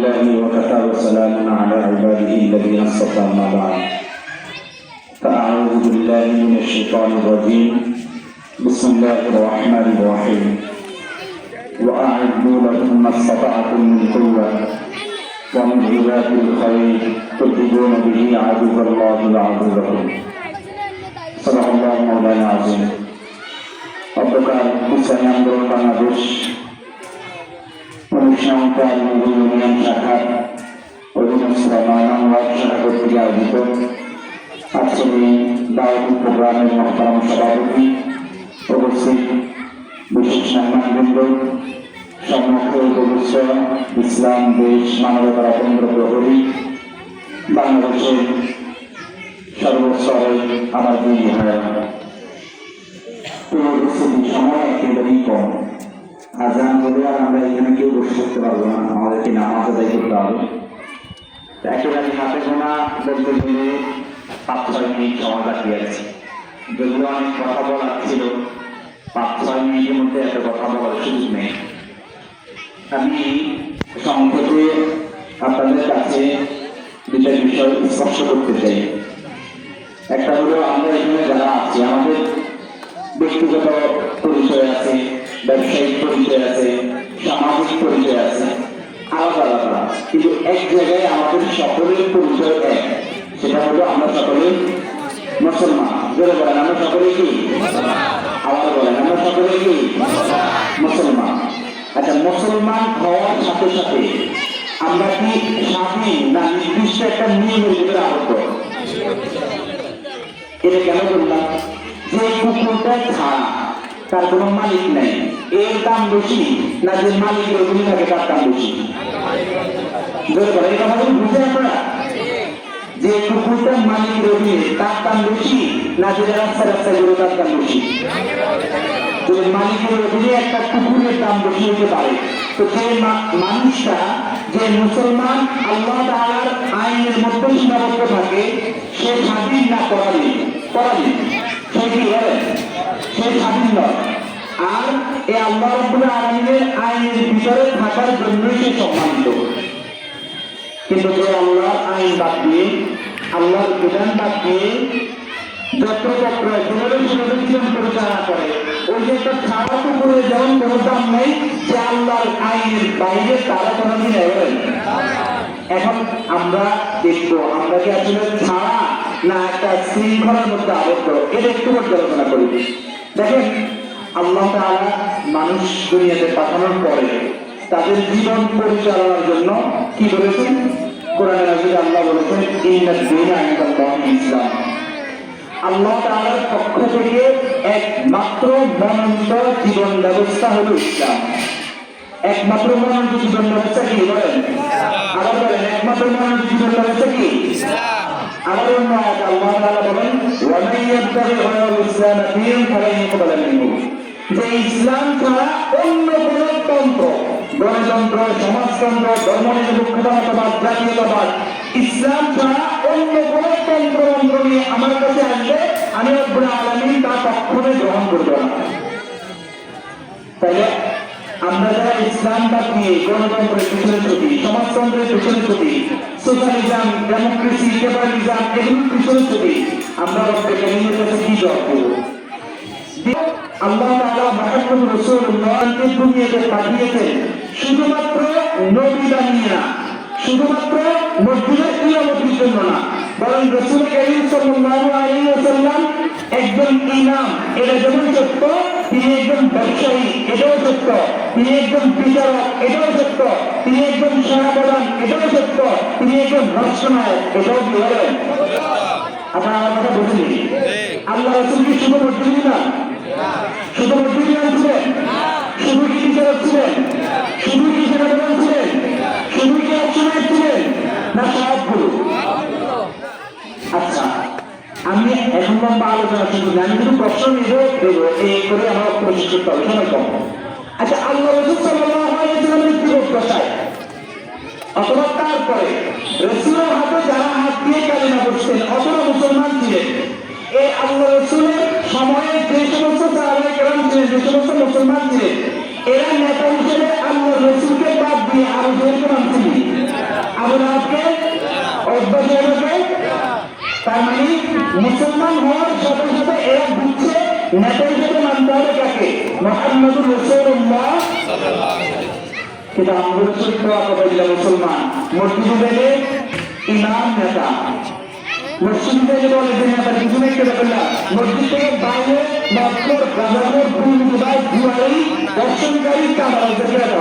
لله وكفى وسلام على عباده الذين اصطفى أما بعد فأعوذ بالله من الشيطان الرجيم بسم الله الرحمن الرحيم وأعدوا لهم ما استطعتم من قوة ومن رباط الخيل ترهبون به عدو الله وعدوكم صدق الله مولانا العظيم অধ্যকার ইসলামী আন্দোলন বাংলাদেশ অনুষ্ঠানকাল ইউনিয়ন শাখার অধীনস্থ 9 নং ওয়ার্ড শাখা কর্তৃক আয়োজিত আজকের এই দাওয়াতি প্রোগ্রামের মহতারাম সভাপতি উপস্থিত বিশেষ মেহমানবৃন্দ, সম্মুখে উপবিষ্ট ইসলাম দেশ মানবতার অপেন্দ্র প্রহরী, বাংলাদেশের সর্বস্তরে আমার দুই ভাইরা, সময় একেবারেই কম। আজান বলে আর আমরা এখানে কেউ বসে করতে পারবো না, আমাদেরকে নামাজ আদায় করতে হবে। একেবারে হাতে গোনা বলতে গেলে 5-6 মিনিট সময় বাকি আছে। যেগুলো অনেক কথা বলার ছিল, 5-6 মিনিটের মধ্যে এত কথা বলার সুযোগ নেই। আমি সংক্ষেপে আপনাদের কাছে দুটা বিষয় স্পর্শ করতে চাই। একটা হলো, আমরা এখানে যারা আছি আমাদের ব্যক্তিগত পরিচয় আছে, ব্যবসায়িক পরিচয় আছে, সামাজিক পরিচয় আছে, আলাদা আলাদা, কিন্তু এক জায়গায় আমাদের সকলের পরিচয় এক, সেটা হলো আমরা সকলে মুসলমান। জোরে বলেন, আমরা সকলে কি? আবার বলেন, আমরা সকলে কি? মুসলমান। আচ্ছা, মুসলমান হওয়ার সাথে সাথে আমরা কি স্বাধীন না নির্দিষ্ট একটা নিয়মের ভিতরে আবদ্ধ? এটা কেন বললাম? যে কুকুরটা ছাড়া তার কোনো মালিক নেই, এর দাম বেশি না যে মালিকের অধীনে থাকে তার দাম বেশি? এই কথা বুঝে আপনারা? যে কুকুরটার মালিকের অধীনে তার দাম বেশি না যে রাস্তায় রাস্তায় ঘুরে তার দাম বেশি? যদি মালিকের অধীনে একটা কুকুরের দাম বেশি হতে পারে, তো যে মানুষটা যে মুসলমান আল্লাহ তাআলার আইনের মধ্যে সীমাবদ্ধ থাকে, সে স্বাধীন না পরাধীন? সে কি বলে? সে স্বাধীন নয়। আর এই আল্লাহ রাব্বুল আলামিনের আইনের ভিতরে থাকার জন্যই সে সম্মানিত। কিন্তু যে আল্লাহর আইন বাদ দিয়ে, আল্লাহর বিধান বাদ দিয়ে যত্রতত্র যেভাবে জীবন পরিচালনা করে, ওই যে একটা ছাড়া কুকুরে যেমন কোনো দাম নেই, যে আল্লাহর আইনের বাইরে তারা কোনোদিন এগোবেন। এখন আমরা দেখবো আমরা কি আসলে ছাড়া না একটা শৃঙ্খলার মধ্যে আবদ্ধ, এটা একটু পর্যালোচনা করি। দেখেন, আল্লাহ তাআলা মানুষ দুনিয়াতে পাঠানোর পরে তাদের জীবন পরিচালনার জন্য কি বলেছেন? কোরআনে নাযিলে আল্লাহ বলেছেন, ইন্নাদ দীনা ইনদাল্লাহি ইসলাম। আল্লাহ তাআলার পক্ষ থেকে একমাত্র মনোনীত জীবন ব্যবস্থা হলো ইসলাম। একমাত্র মনোনীত জীবন ব্যবস্থা কি? বলেন, আবার বলেন, একমাত্র মনোনীত জীবন ব্যবস্থা কি? ইসলাম। আবার অন্য আয়াতে আল্লাহ তাআলা বলেন, ওয়া মান ইয়াবতাগি গায়রাল ইসলাম দীনান ফালান ইউকবালা মিনহু। যে ইসলাম ছাড়া অন্য কোন তন্ত্র, গণতন্ত্র, সমাজতন্ত্র, ধর্মনিরপেক্ষতাবাদ, জাতীয়তাবাদ, ইসলাম ছাড়া অন্য কোন তন্ত্র নিয়ে আমার কাছে আসবে, আমি রব্বুল আলামিন তা কখনোই গ্রহণ করব না। তাইলে আমরা যারা ইসলাম বাদ দিয়ে গণতন্ত্রের পিছনে ছুটি, সমাজতন্ত্রের পিছনে ছুটি, সোশ্যালিজম, ডেমোক্রেসি, লিবারালিজম, এগুলোর পিছনে ছুটি, আমরা রব্বুল কারীমের কাছে কি জবাব দেব? আল্লাহ তাআলা মুহাম্মদ রাসূলুল্লাহকে দুনিয়াতে পাঠিয়েছেন শুধুমাত্র নবী বানিয়ে না, শুধুমাত্র মসজিদের ইমামতির জন্য না, বরং রাসূল কারীম সাল্লাল্লাহু আলাইহি ওয়াসাল্লাম একজন ইমাম, এটা যেমন সত্য, তিনি একজন ব্যবসায়ী, এটাও সত্য, তিনি একজন বিচারক, এটাও সত্য, তিনি একজন সেনাপ্রধান, এটাও সত্য, তিনি একজন রাষ্ট্রনায়ক, এটাও কি বলেন? আপনারা আমার কথা বুঝেনি? আল্লাহ রাসূল কি শুধু মসজিদ না, শুধু মসজিদ ছিলেন? শুধু কি বিচারক ছিলেন? শুধু কি সেনাপ্রধান ছিলেন? শুধু কি রাষ্ট্রনায়ক ছিলেন? না সবগুলো? আচ্ছা, আমি এখন লম্বা আলোচনা শুনছি, আমি শুধু প্রশ্ন দেবো এই করে আমার প্রশ্ন করতে হবে, সময় কম। আচ্ছা, আল্লাহ রাসূল সাল্লাল্লাহু আলাইহি ওয়াসাল্লাম কি প্রত্যাশায়, অথবা তারপরে রাসূলের হাতে যারা হাত দিয়ে কালিমা পড়ছেন অথবা মুসলমান ছিলেন, এই আল্লাহ রাসূলের সময়ে যে সমস্ত সাহাবায়ে কেরাম ছিলেন, যে সমস্ত মুসলমান ছিলেন, এরা নেতা হিসেবে আল্লাহ রাসূলকে বাদ দিয়ে আরো জনকে মানছিলেন। আবুলাহকে অভ্যাসকে তার মানে মুসলমান হওয়ার সাথে সাথে এরা বুঝছে নেতা হিসেবে মানতে হবে কাকে মুহাম্মদুর রাসূলুল্লাহ কিন্তু আমাদের চরিত্র আকাবিলা মুসলমান মসজিদে গেলে ইমাম নেতা মসজিদে গেলে বলে যে নেতার পিছনে কে দেখলা মসজিদ থেকে বাইরে মক্কর গাজার দুর্নীতিবাজ জুয়ারি দর্শনকারী কামারদেরকে